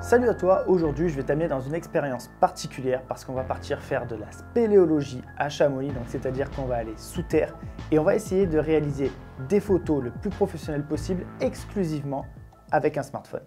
Salut à toi, aujourd'hui je vais t'amener dans une expérience particulière parce qu'on va partir faire de la spéléologie à Chamonix, donc c'est-à-dire qu'on va aller sous terre et on va essayer de réaliser des photos le plus professionnelles possible exclusivement avec un smartphone.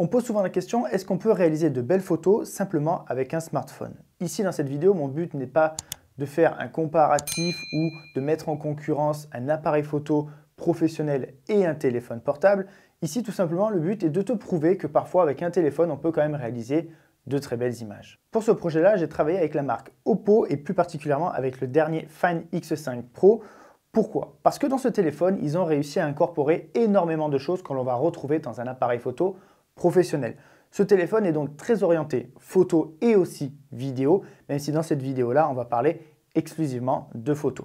On pose souvent la question, est-ce qu'on peut réaliser de belles photos simplement avec un smartphone? Ici, dans cette vidéo, mon but n'est pas de faire un comparatif ou de mettre en concurrence un appareil photo professionnel et un téléphone portable. Ici, tout simplement, le but est de te prouver que parfois, avec un téléphone, on peut quand même réaliser de très belles images. Pour ce projet-là, j'ai travaillé avec la marque Oppo et plus particulièrement avec le dernier Find X5 Pro. Pourquoi? Parce que dans ce téléphone, ils ont réussi à incorporer énormément de choses que l'on va retrouver dans un appareil photo professionnel. Ce téléphone est donc très orienté photo et aussi vidéo, même si dans cette vidéo-là, on va parler exclusivement de photos.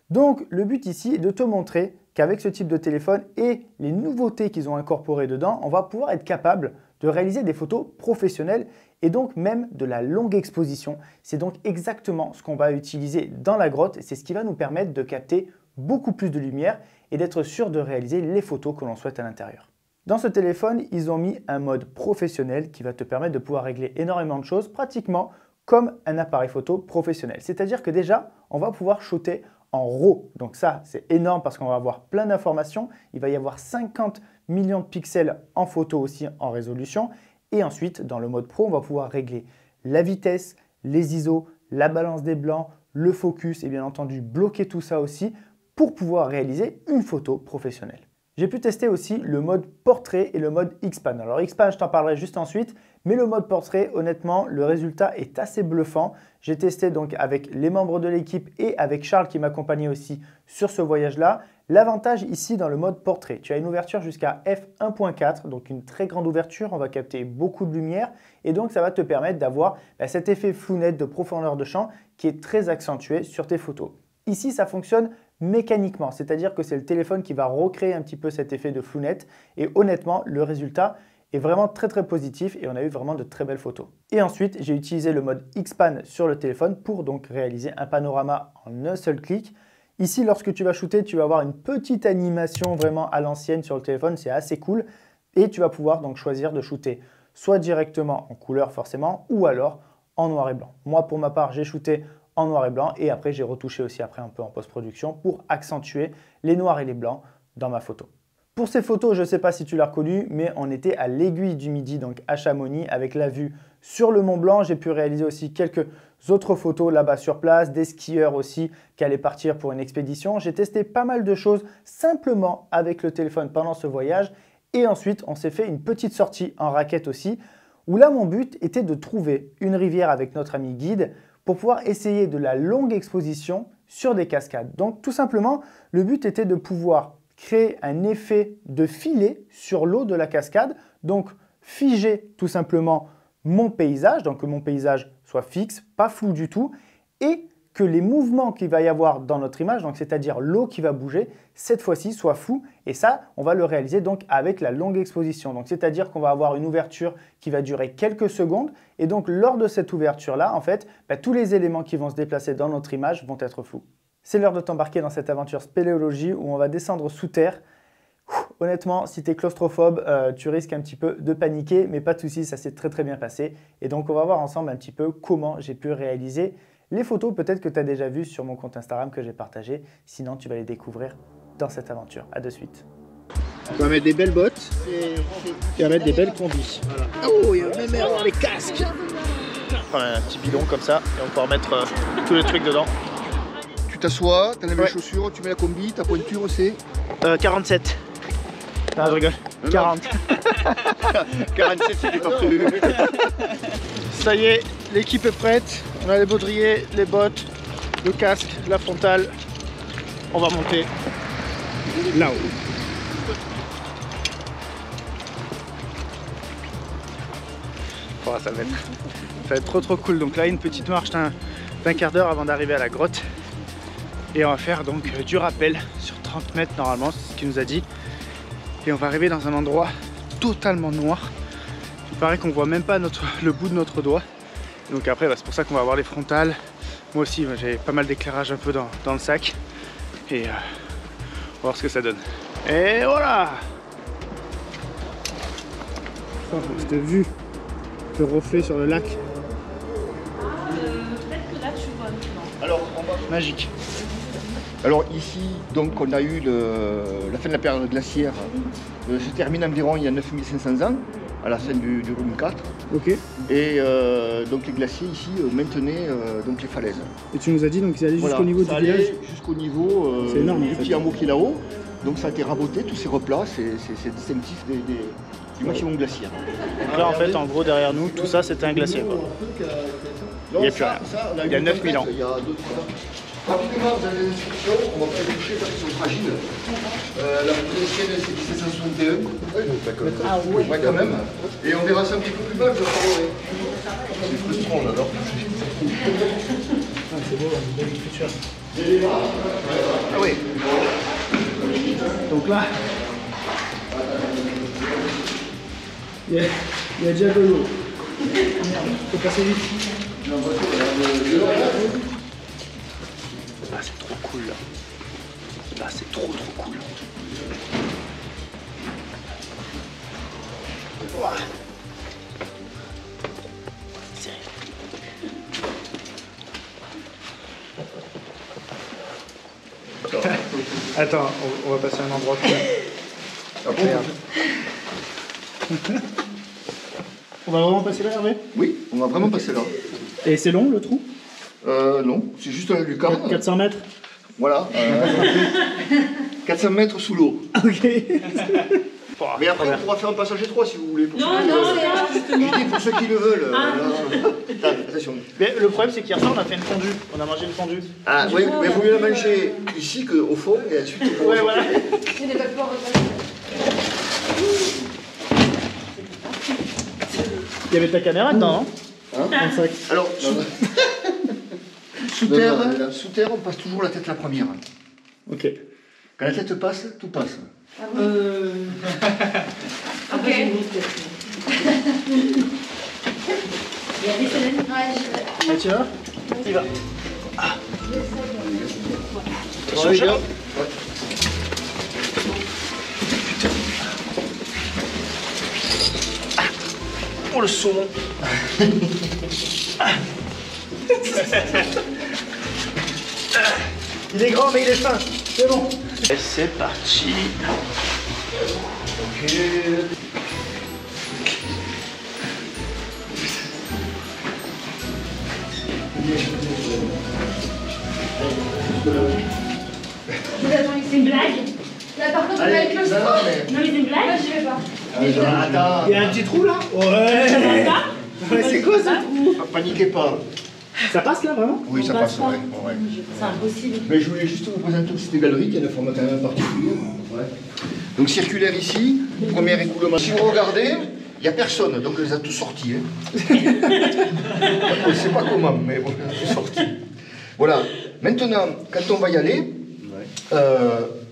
Donc, le but ici est de te montrer qu'avec ce type de téléphone et les nouveautés qu'ils ont incorporées dedans, on va pouvoir être capable de réaliser des photos professionnelles et donc même de la longue exposition. C'est donc exactement ce qu'on va utiliser dans la grotte et c'est ce qui va nous permettre de capter beaucoup plus de lumière et d'être sûr de réaliser les photos que l'on souhaite à l'intérieur. Dans ce téléphone, ils ont mis un mode professionnel qui va te permettre de pouvoir régler énormément de choses, pratiquement comme un appareil photo professionnel. C'est-à-dire que déjà, on va pouvoir shooter en RAW. Donc ça, c'est énorme parce qu'on va avoir plein d'informations. Il va y avoir 50 millions de pixels en photo aussi en résolution. Et ensuite, dans le mode pro, on va pouvoir régler la vitesse, les ISO, la balance des blancs, le focus et bien entendu bloquer tout ça aussi pour pouvoir réaliser une photo professionnelle. J'ai pu tester aussi le mode portrait et le mode X-Pan. Alors X-Pan, je t'en parlerai juste ensuite, mais le mode portrait, honnêtement, le résultat est assez bluffant. J'ai testé donc avec les membres de l'équipe et avec Charles qui m'accompagnait aussi sur ce voyage-là. L'avantage ici dans le mode portrait, tu as une ouverture jusqu'à f1.4, donc une très grande ouverture, on va capter beaucoup de lumière et donc ça va te permettre d'avoir cet effet flou net de profondeur de champ qui est très accentué sur tes photos. Ici, ça fonctionne mécaniquement, c'est-à-dire que c'est le téléphone qui va recréer un petit peu cet effet de flou net et honnêtement, le résultat est vraiment très positif et on a eu vraiment de très belles photos. Et ensuite, j'ai utilisé le mode X-Pan sur le téléphone pour donc réaliser un panorama en un seul clic. Ici, lorsque tu vas shooter, tu vas avoir une petite animation vraiment à l'ancienne sur le téléphone, c'est assez cool et tu vas pouvoir donc choisir de shooter soit directement en couleur forcément ou alors en noir et blanc. Moi, pour ma part, j'ai shooté en noir et blanc et après j'ai retouché aussi après un peu en post-production pour accentuer les noirs et les blancs dans ma photo. Pour ces photos, je ne sais pas si tu l'as reconnu, mais on était à l'Aiguille du Midi, donc à Chamonix, avec la vue sur le Mont Blanc. J'ai pu réaliser aussi quelques autres photos là-bas sur place, des skieurs aussi qui allaient partir pour une expédition. J'ai testé pas mal de choses simplement avec le téléphone pendant ce voyage et ensuite on s'est fait une petite sortie en raquette aussi, où là mon but était de trouver une rivière avec notre ami guide pour pouvoir essayer de la longue exposition sur des cascades. Donc tout simplement, le but était de pouvoir créer un effet de filet sur l'eau de la cascade, donc figer tout simplement mon paysage, donc que mon paysage soit fixe, pas flou du tout, et que les mouvements qu'il va y avoir dans notre image, donc c'est-à-dire l'eau qui va bouger, cette fois-ci soit flou. Et ça, on va le réaliser donc avec la longue exposition. Donc c'est-à-dire qu'on va avoir une ouverture qui va durer quelques secondes. Et donc lors de cette ouverture-là, en fait, tous les éléments qui vont se déplacer dans notre image vont être flous. C'est l'heure de t'embarquer dans cette aventure spéléologie où on va descendre sous terre. Honnêtement, si tu es claustrophobe, tu risques un petit peu de paniquer, mais pas de souci, ça s'est très bien passé. Et donc on va voir ensemble un petit peu comment j'ai pu réaliser les photos peut-être que tu as déjà vues sur mon compte Instagram que j'ai partagé. Sinon, tu vas les découvrir dans cette aventure. À de suite. On va mettre des belles bottes et on va mettre des belles combis. Voilà. Oh, il y a même avoir les casques. On prend un petit bidon comme ça et on peut remettre tous les trucs dedans. Tu t'assois, tu enlèves les chaussures, tu mets la combi, ta pointure c'est 47. Ah, je rigole. 40. 47, c'était parfait. Ça y est, l'équipe est prête. On a les baudriers, les bottes, le casque, la frontale. On va monter là-haut. Oh, ça va être trop cool. Donc là, une petite marche d'un quart d'heure avant d'arriver à la grotte. Et on va faire donc du rappel sur 30 mètres normalement, c'est ce qu'il nous a dit. Et on va arriver dans un endroit totalement noir paraît qu'on voit même pas le bout de notre doigt. Donc après, bah, c'est pour ça qu'on va avoir les frontales. Moi aussi, j'ai pas mal d'éclairage un peu dans le sac. Et on va voir ce que ça donne. Et voilà! Cette vue, ce reflet sur le lac. Peut-être que là tu vois maintenant. Alors, Magique. Alors ici, donc on a eu la fin de la période glaciaire se termine environ il y a 9500 ans, à la fin du volume 4. Ok. Et donc les glaciers ici maintenaient donc les falaises. Et tu nous as dit donc ils allaient Voilà, jusqu'au niveau ça du village. allait jusqu'au niveau C'est énorme, du en fait. petit hameau qui est là-haut. Donc ça a été raboté, tous ces replats, c'est distinctif du maximum glaciaire. Donc là en fait, en gros derrière nous, tout ça c'était un glacier quoi. Il n'y a plus rien. Il y a 9000 ans. Il y a 2-3 ans. Rapidement, vous avez les instructions, on va pas les toucher parce qu'ils sont fragiles. La plus ancienne c'est 1761. Ah oui. Ouais, quand même. Et on verra ça un petit peu plus bas, je parlerai. C'est frustrant, on adore. C'est beau, une belle écriture. Ah oui. Donc là, il y a déjà de l'eau. Faut passer vite. Ah, c'est trop cool là. Là, c'est trop cool. Ouah. Attends, on va passer à un endroit plus. Après, on va vraiment passer là, Hervé? Oui, on va vraiment passer là. Et c'est long le trou? Non, c'est juste un lucarne. 400 mètres? Voilà. 400 mètres sous l'eau. Ok. Mais après, on pourra faire un passage étroit si vous voulez. Pour Non, ceux qui non, veulent. c'est là, justement. Je dis pour ceux qui le veulent. Attention. Mais le problème c'est qu'hier soir on a fait une fondue. On a mangé une fondue. Ah oui, mais il vaut mieux la manger ici qu'au fond et ensuite au fond. Ouais, voilà. Je n'ai pas de pouvoir repasser. Il y avait ta caméra dedans, non? Hein? Dans le sac. Alors, sous terre, on passe toujours la tête la première. Ok. Quand la tête passe, tout passe. Ok. Il y a des semaines. Ah, tu vas? Il va. Ah. Ouais, les gars. Oh le saumon. Il est grand mais il est fin. C'est bon. Et c'est parti. Ok. C'est une blague. Là par contre, on Allez, a avec le non, sport. non, mais- Non, mais c'est une blague. Moi, j'y vais pas. Attends, Il y a un petit trou là? Ouais. Ouais, c'est quoi ça? paniquez pas. Ça passe là vraiment? Oui, ça passe, ouais. C'est impossible. Mais je voulais juste vous présenter cette galerie qui a un format quand même particulier. Ouais. Donc circulaire ici, premier écoulement. Si vous regardez, il n'y a personne, donc on les a tous sortis. Hein. On ne sait pas comment, mais bon, on les a tous sortis. Voilà. Maintenant, quand on va y aller,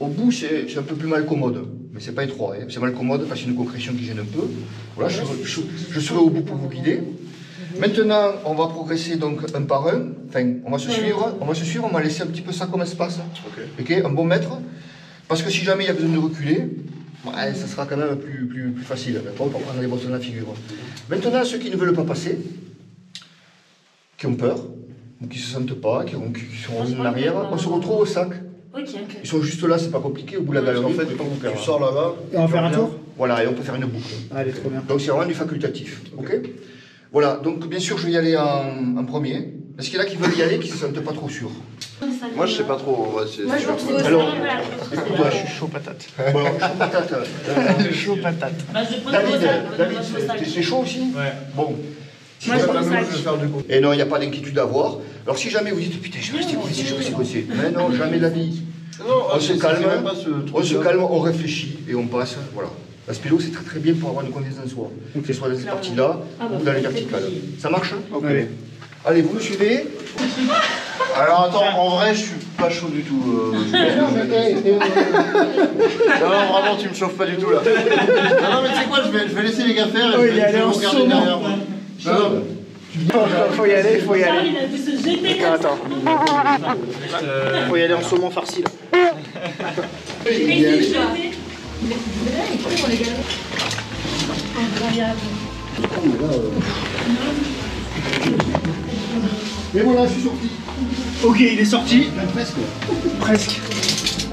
au bout c'est un peu plus mal commode. Mais c'est pas étroit, hein. C'est mal commode parce que c'est une concrétion qui gêne un peu. Voilà, je serai au bout pour vous guider. Maintenant, on va progresser donc un par un. Enfin, on va se suivre, on va laisser un petit peu ça comme espace. Ok, un bon mètre. Parce que si jamais il y a besoin de reculer, ouais, ça sera quand même plus facile. On va prendre les bosses dans la figure. Maintenant, ceux qui ne veulent pas passer, qui ont peur, ou qui ne se sentent pas, qui sont en arrière, on se retrouve au sac. Ok. Ils sont juste là, c'est pas compliqué, au bout de la galerie. En fait, tu sors là-bas. Et on va faire un tour? Voilà, et on peut faire une boucle. Allez, trop bien. Donc c'est vraiment du facultatif. Ok. Voilà, donc bien sûr je vais y aller en premier. Est-ce qu'il y en a qui veulent y aller qui ne se sentent pas trop sûrs? Moi, je sais pas trop. Ouais, Moi, je me retrouve au Alors, salon. écoute-moi, Je suis chaud patate. bon, chaud patate. Chaud patate. Bah, je vais prendre le David, sac. c'est chaud aussi? Ouais. Bon. Moi, je prends le je sac. vais faire du coup. Et non, il n'y a pas d'inquiétude à avoir. Alors si jamais vous dites, putain, je vais rester coincé, je vais rester coincé. Mais non, jamais de la vie. Non, On se calme, même pas ce on se truc-là. calme, on réfléchit et on passe. Voilà. La spélo, c'est très bien pour avoir une confiance en soi. Que ce soit dans cette partie-là ou dans les verticales. Ça marche? Allez. Allez, vous me suivez? Alors attends, en vrai, je suis pas chaud du tout. Non, vraiment, tu me chauffes pas du tout là. Non, mais tu sais quoi, je vais laisser laissé les gars faire. Oh, il est allé en regarder saumon. derrière moi. Non, Faut y aller, faut y Charles, aller. il a pu se jeter. Attends. Faut y aller en saumon farci là. Il s'est jeté. Mais voilà, je suis sorti. Ok, il est sorti. Presque. Presque.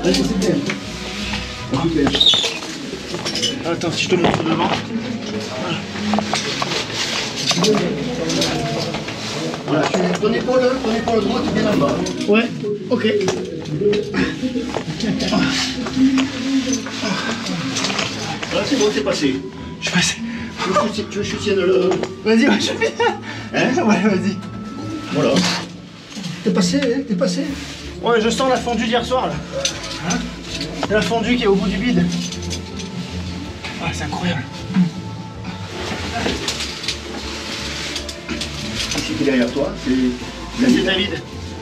Ouais, c'est bien. Super. Attends, si je te montre devant. Voilà, ton épaule droite est bien en bas. Ouais, ok. Voilà, c'est bon, c'est passé. Je suis passé. Tu veux que je soutienne le... Vas-y, ouais, je viens. Hein? Ouais, vas-y. Voilà. T'es passé, hein? T'es passé. Ouais, je sens la fondue d'hier soir là. Hein? La fondue qui est au bout du bide. Ah, c'est incroyable. Ici qui est derrière toi, Là, c'est David.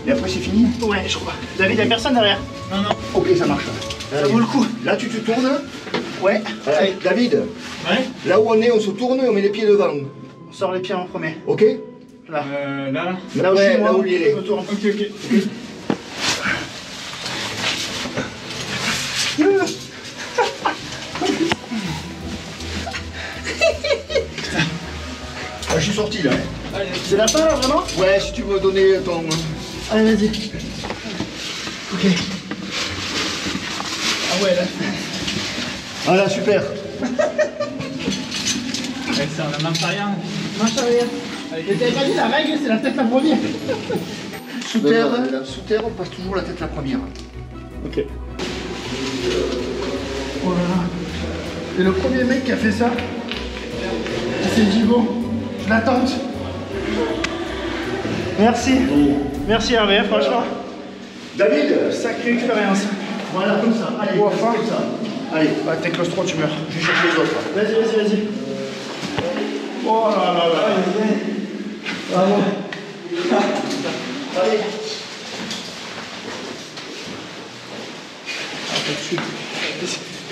Et après, c'est fini? Ouais, je crois. David, y'a personne derrière. Non, non. Ok, ça marche. Ça vaut le coup. Là, tu te tournes. Ouais. Allez, David, Ouais. là où on est, on se tourne et on met les pieds devant. On sort les pieds en premier. Ok? Là. Là. Là aussi, Ouais, moi, là où il est. je me tourne. Ok. Ah, je suis sorti là. Hein. C'est la fin là, vraiment? Ouais, si tu veux donner ton... Allez, vas-y. Ok. Ah ouais, là. Voilà, super. Ça, on a même pas rien. Marche arrière. Mais t'avais pas dit la règle, c'est la tête la première. Sous terre, on passe toujours la tête la première. Ok. Oh là là. Et le premier mec qui a fait ça, c'est Djibo. Je l'attente. Merci. Merci Hervé, franchement. David, Sacrée expérience. voilà, comme ça. Allez, Oh, enfin. comme ça. Allez, Bah, t'es claustro, tu meurs. je vais chercher les autres. Vas-y, vas-y, vas-y. Oh là là là. Bravo. Allez.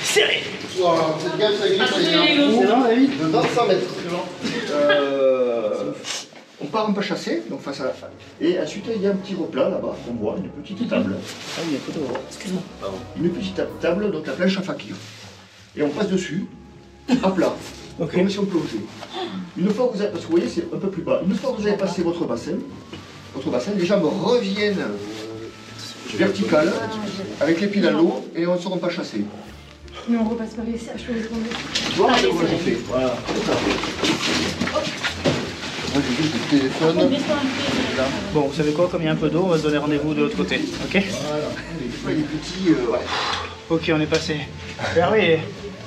Serré. Wow, cette gaffe, ça glisse, Attention, il y a un les gosses. trou C'est bon, David? de 25 mètres. On part un peu chasser, donc face à la fin. Et ensuite, il y a un petit replat là-bas, qu'on voit, une petite table. Ah oui, il y a photo. Excuse-moi. Une petite table, donc la planche à fakir. Et on passe dessus, à plat, Ok. comme si on plongeait. Une fois que vous avez, parce que vous voyez, c'est un peu plus bas. Une fois que vous avez passé votre bassin, les jambes reviennent verticales, avec les pieds dans l'eau, et on ne seront pas chassés. Mais on repasse par ici, je peux les prendre. Voilà comment je fais. Voilà, comme ça. Moi j'ai juste le téléphone. Bon, vous savez quoi, comme il y a un peu d'eau, on va se donner rendez-vous de l'autre côté. Ok? Voilà. Les petits, ouais. Ok, on est passé. Hervé,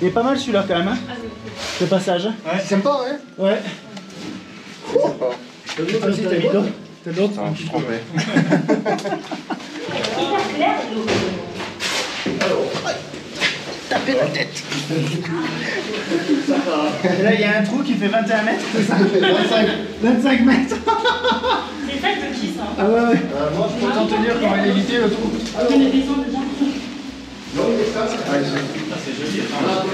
il est pas mal celui-là quand même, hein? Ce passage. C'est sympa, hein? Ouais. Vas-y, t'as mis d'autres? T'as d'autres? Je suis trompé. Taper la tête. Et là, il y a un trou qui fait 21 mètres, c'est ça? 25 mètres. C'est ça que je dis ça. Ah ouais, ouais. Moi je Autant te dire qu'on va l'éviter le trou. On est descendu déjà. Non, mais ça,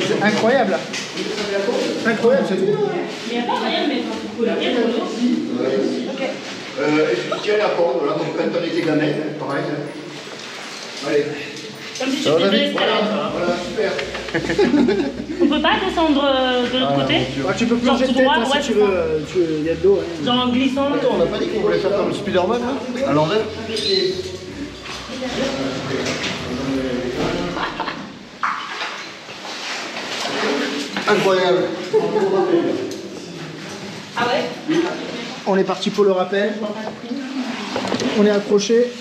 C'est incroyable. Incroyable, c'est tout. Mais il n'y a pas rien de mettre un coup là. Il y a pour l'eau. Ok. Et je tiens la corde, là, comme quand on était gamin, hein, pareil. Allez. Comme si tu faisais de l'escalade. Voilà, super. On peut pas descendre de l'autre côté? Ah, tu peux plonger de Genre tête tout droit, hein, ouais, si tu c'est veux. Il y a de l'eau. Hein. Genre en glissant. Attends, on n'a pas dit qu'on voulait faire comme Spider-Man, là? À l'envers? Incroyable. Ah ouais? On est parti pour le rappel. On est accroché.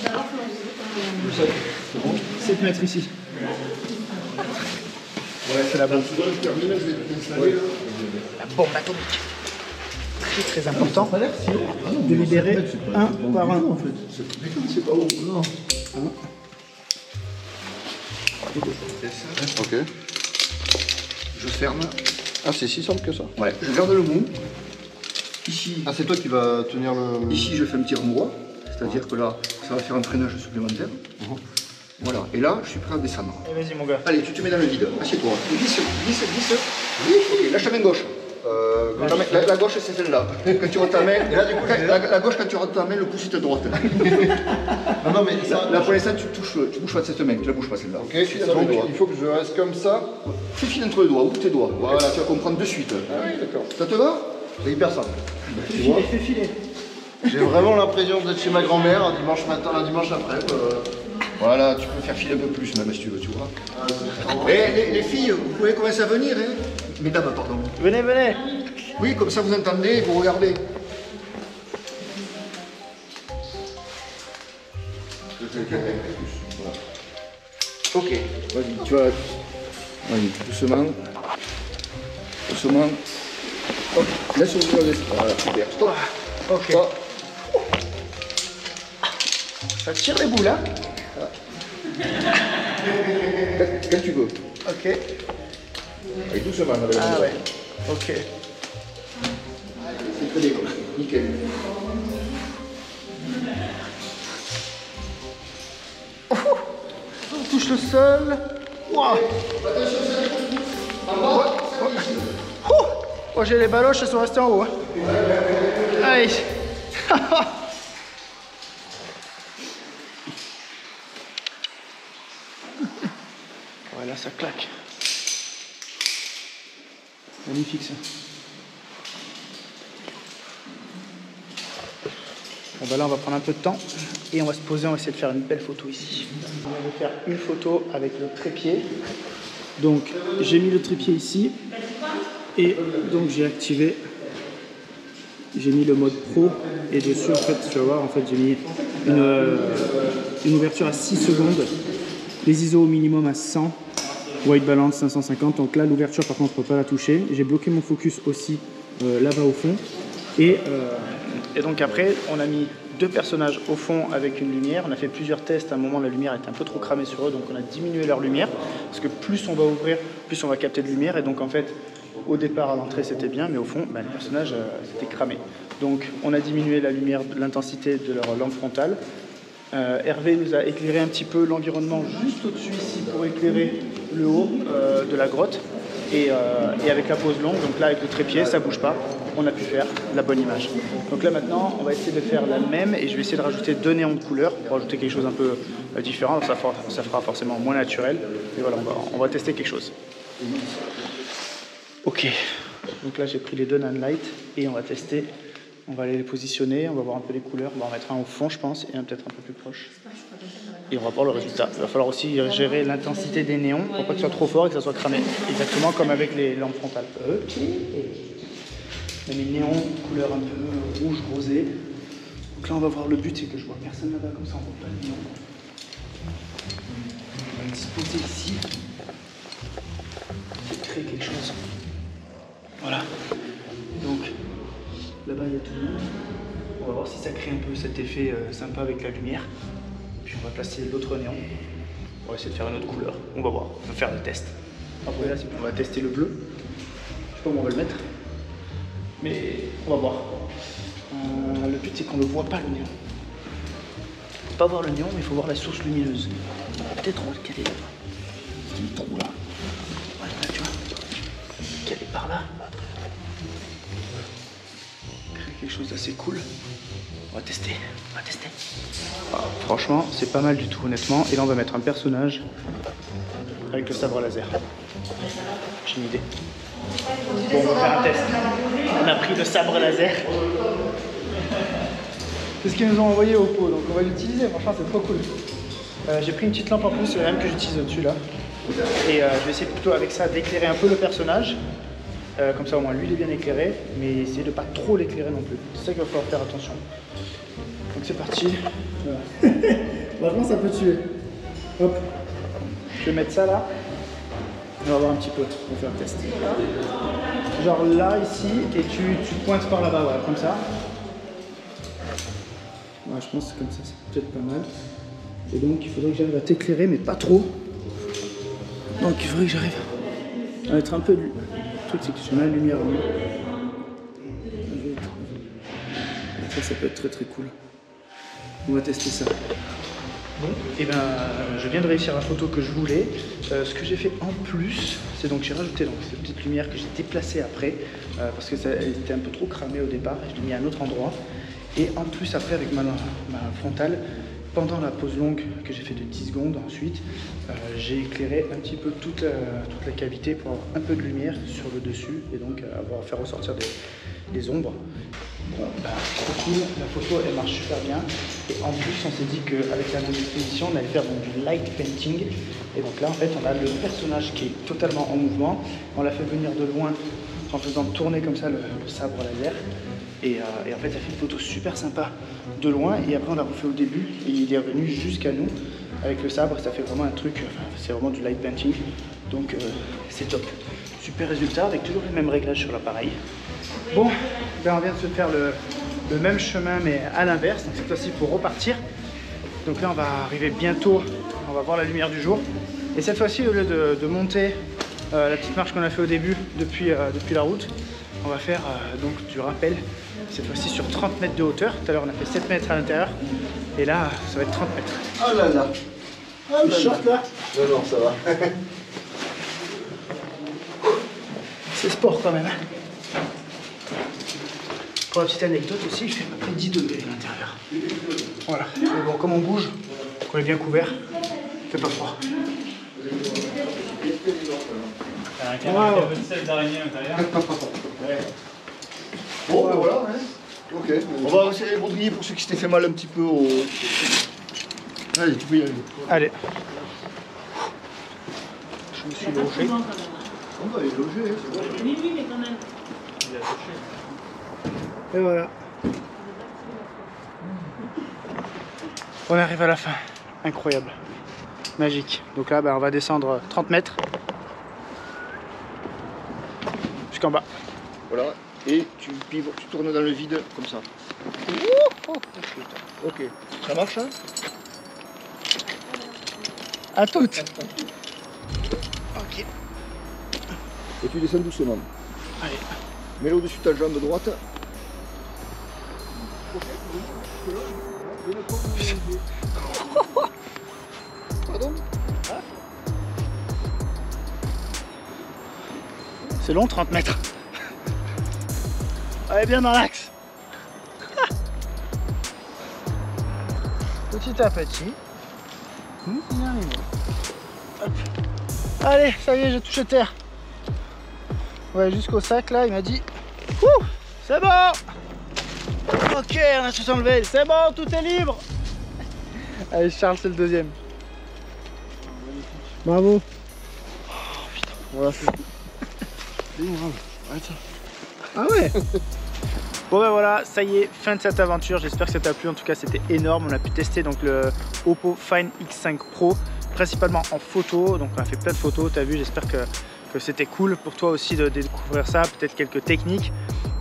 7 mètres ici. C'est la bombe. La bombe atomique. Très très important de libérer un par un. C'est pas haut, non. Ok. Je ferme. Ah, c'est si simple que ça. Ouais, je garde le mou. Ici, Ah, c'est toi qui vas tenir le... ici je fais un petit renvoi. C'est-à-dire que là, ça va faire un freinage supplémentaire. Voilà, et là, je suis prêt à descendre. Vas-y mon gars. Allez, tu te mets dans le vide. Assieds-toi. Glisse, glisse, glisse. Oui, ok, lâche ta main gauche. La gauche, c'est celle-là. Quand tu rentres ta main, et là, du coup, la gauche, quand tu rentres ta main, le pouce est à droite. Non, mais ça, Là, pour l'instant, tu bouges pas de cette main, tu la bouges pas celle-là. ok, donc il faut que je reste comme ça. Fais fil entre les doigts, ouvre tes doigts. Voilà, tu vas comprendre de suite. Ah oui, d'accord. Ça te va? C'est hyper simple. Fais filer, fais filer. J'ai vraiment l'impression d'être chez ma grand-mère un dimanche matin, un dimanche après. Voilà, tu peux faire filer un peu plus, même si tu veux, tu vois. Et les filles, vous pouvez commencer à venir, hein? Mesdames, pardon. Venez, venez. Oui, comme ça vous entendez, vous regardez. Voilà. Ok, vas-y, tu vas. Vas-y, doucement. Doucement. Hop, laisse-le laisse. Voilà, super. Stop. Ok. Stop. Ça tire les boules, hein? Quand tu veux. Ok. Allez, doucement. Avec la Ah main. ouais. Ok. C'est très bien comme ça. Nickel. On touche le sol. Wow. Oh, j'ai les baloches, elles sont restées en haut. Hein. Aïe. Voilà, ça claque. Magnifique ça. Bon bah là on va prendre un peu de temps et on va se poser, on va essayer de faire une belle photo ici. On va faire une photo avec le trépied. Donc j'ai mis le trépied ici et donc j'ai activé, j'ai mis le mode pro et dessus en fait tu vas voir en fait j'ai mis une ouverture à 6 secondes, les ISO au minimum à 100, white balance 550, donc là l'ouverture par contre on ne peut pas la toucher. J'ai bloqué mon focus aussi là-bas au fond et donc après on a mis 2 personnages au fond avec une lumière. On a fait plusieurs tests, à un moment la lumière était un peu trop cramée sur eux, donc on a diminué leur lumière parce que plus on va ouvrir, plus on va capter de lumière et donc en fait au départ à l'entrée c'était bien mais au fond les personnages c'était cramé. Donc on a diminué la lumière, l'intensité de leur lampe frontale. Hervé nous a éclairé un petit peu l'environnement juste au-dessus ici pour éclairer le haut de la grotte et avec la pose longue, donc là avec le trépied ça bouge pas, on a pu faire la bonne image. Donc là maintenant on va essayer de faire la même et je vais essayer de rajouter 2 néons de couleur pour rajouter quelque chose un peu différent, ça fera forcément moins naturel et voilà on va tester quelque chose. Ok, donc là j'ai pris les 2 nanlight et on va tester. On va aller les positionner, on va voir un peu les couleurs. On va en mettre un au fond, je pense, et un peut-être un peu plus proche. Et on va voir le résultat. Il va falloir aussi gérer l'intensité des néons pour pas que ce soit trop fort et que ça soit cramé. Exactement comme avec les lampes frontales. Ok. On a mis le néon, couleur un peu rouge, rosé. Donc là, on va voir le but, c'est que je vois personne là-bas, comme ça on voit pas le néon. On va le disposer ici. Et créer quelque chose. Voilà. Donc, là-bas, il y a tout le monde. On va voir si ça crée un peu cet effet sympa avec la lumière. Puis on va placer l'autre néon. On va essayer de faire une autre couleur. On va voir, on va faire le test. Après là, on va tester le bleu. Je sais pas où on va le mettre. Mais on va voir. Le but, c'est qu'on ne voit pas le néon. Il faut pas voir le néon, mais il faut voir la source lumineuse. Peut-être on va le caler là-bas. C'est un trou là. Voilà, tu vois. Caler par là. Quelque chose d'assez cool. On va tester. Ah, franchement, c'est pas mal du tout, honnêtement. Et là, on va mettre un personnage avec le sabre laser. J'ai une idée. Bon, on va faire un test. On a pris le sabre laser. C'est ce qu'ils nous ont envoyé au pot, donc on va l'utiliser. Franchement, c'est trop cool. J'ai pris une petite lampe en plus, c'est la même que j'utilise au-dessus là. Et je vais essayer plutôt avec ça d'éclairer un peu le personnage. Comme ça au moins lui il est bien éclairé, mais essayer de ne pas trop l'éclairer non plus. C'est ça qu'il va falloir faire attention. Donc c'est parti. Voilà. Vraiment ça peut tuer. Hop. Je vais mettre ça là. On va voir un petit peu. On va faire un test. Genre là ici et tu pointes par là-bas, voilà, comme ça. Ouais, je pense que comme ça c'est peut-être pas mal. Et donc il faudrait que j'arrive à t'éclairer mais pas trop. Donc il faudrait que j'arrive à mettre un peu de... Le truc c'est que je mets la lumière en haut. Ça peut être très très cool. On va tester ça. Bon, et ben je viens de réussir la photo que je voulais. Ce que j'ai fait en plus, c'est donc j'ai rajouté donc cette petite lumière que j'ai déplacée après parce que elle était un peu trop cramée au départ. Je l'ai mis à un autre endroit. Et en plus après avec ma frontale, pendant la pause longue que j'ai fait de 10 secondes ensuite, j'ai éclairé un petit peu toute la cavité pour avoir un peu de lumière sur le dessus et donc faire ressortir des ombres. Bon, trop cool, la photo elle marche super bien et en plus on s'est dit qu'avec la même exposition on allait faire donc du light painting et donc là en fait on a le personnage qui est totalement en mouvement, on l'a fait venir de loin en faisant tourner comme ça le sabre laser et en fait ça fait une photo super sympa de loin et après on l'a refait au début et il est revenu jusqu'à nous avec le sabre, ça fait vraiment un truc, c'est vraiment du light painting donc c'est top. Super résultat avec toujours les mêmes réglages sur l'appareil. Bon, ben on vient de se faire le même chemin mais à l'inverse, donc cette fois-ci pour repartir. Donc là on va arriver bientôt, on va voir la lumière du jour. Et cette fois-ci au lieu de monter la petite marche qu'on a fait au début depuis la route, on va faire donc du rappel, cette fois-ci sur 30 mètres de hauteur. Tout à l'heure on a fait 7 mètres à l'intérieur et là ça va être 30 mètres. Oh là là. Tu short là? Non, ça va. C'est sport quand même. Pour la petite anecdote aussi, il fait à peu près 10 degrés à l'intérieur. Voilà. Mais bon, comme on bouge, qu'on est bien couvert, il fait pas froid. Il y a un peu de sel d'araignée à l'intérieur. Bon, ben voilà. Hein. Ok. On va resserrer les baudriers pour ceux qui s'étaient fait mal un petit peu au... Allez, tu peux y aller. Allez. Je me suis logé. On va aller loger, c'est bon. Oui, mais quand même. Et voilà. On arrive à la fin. Incroyable. Magique. Donc là, on va descendre 30 mètres. Jusqu'en bas. Voilà. Et tu tournes dans le vide, comme ça. Ok. Ça marche, hein? À toutes. Ok. Et tu descends doucement. Allez. Mets-le au-dessus de ta jambe droite. Pardon? C'est long, 30 mètres. Allez, bien dans l'axe. Petit à petit. On y arrive. Hop. Allez, ça y est, j'ai touché terre. Ouais, jusqu'au sac là, il m'a dit ouh, c'est bon. Ok, on a tout enlevé, c'est bon, tout est libre. Allez, Charles, c'est le deuxième. Bravo. Oh putain, voilà, c'est grave. Arrête ça. Ah ouais. Bon ben voilà, ça y est, fin de cette aventure. J'espère que ça t'a plu. En tout cas, c'était énorme. On a pu tester donc le Oppo Find X5 Pro, principalement en photo. Donc on a fait plein de photos, t'as vu. J'espère que c'était cool pour toi aussi de découvrir ça, peut-être quelques techniques.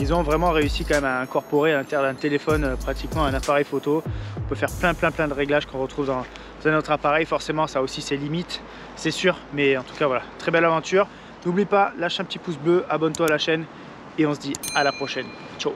Ils ont vraiment réussi quand même à incorporer à l'intérieur d'un téléphone pratiquement un appareil photo. On peut faire plein de réglages qu'on retrouve dans un autre appareil. Forcément, ça a aussi ses limites, c'est sûr. Mais en tout cas, voilà, très belle aventure. N'oublie pas, lâche un petit pouce bleu, abonne-toi à la chaîne et on se dit à la prochaine. Ciao.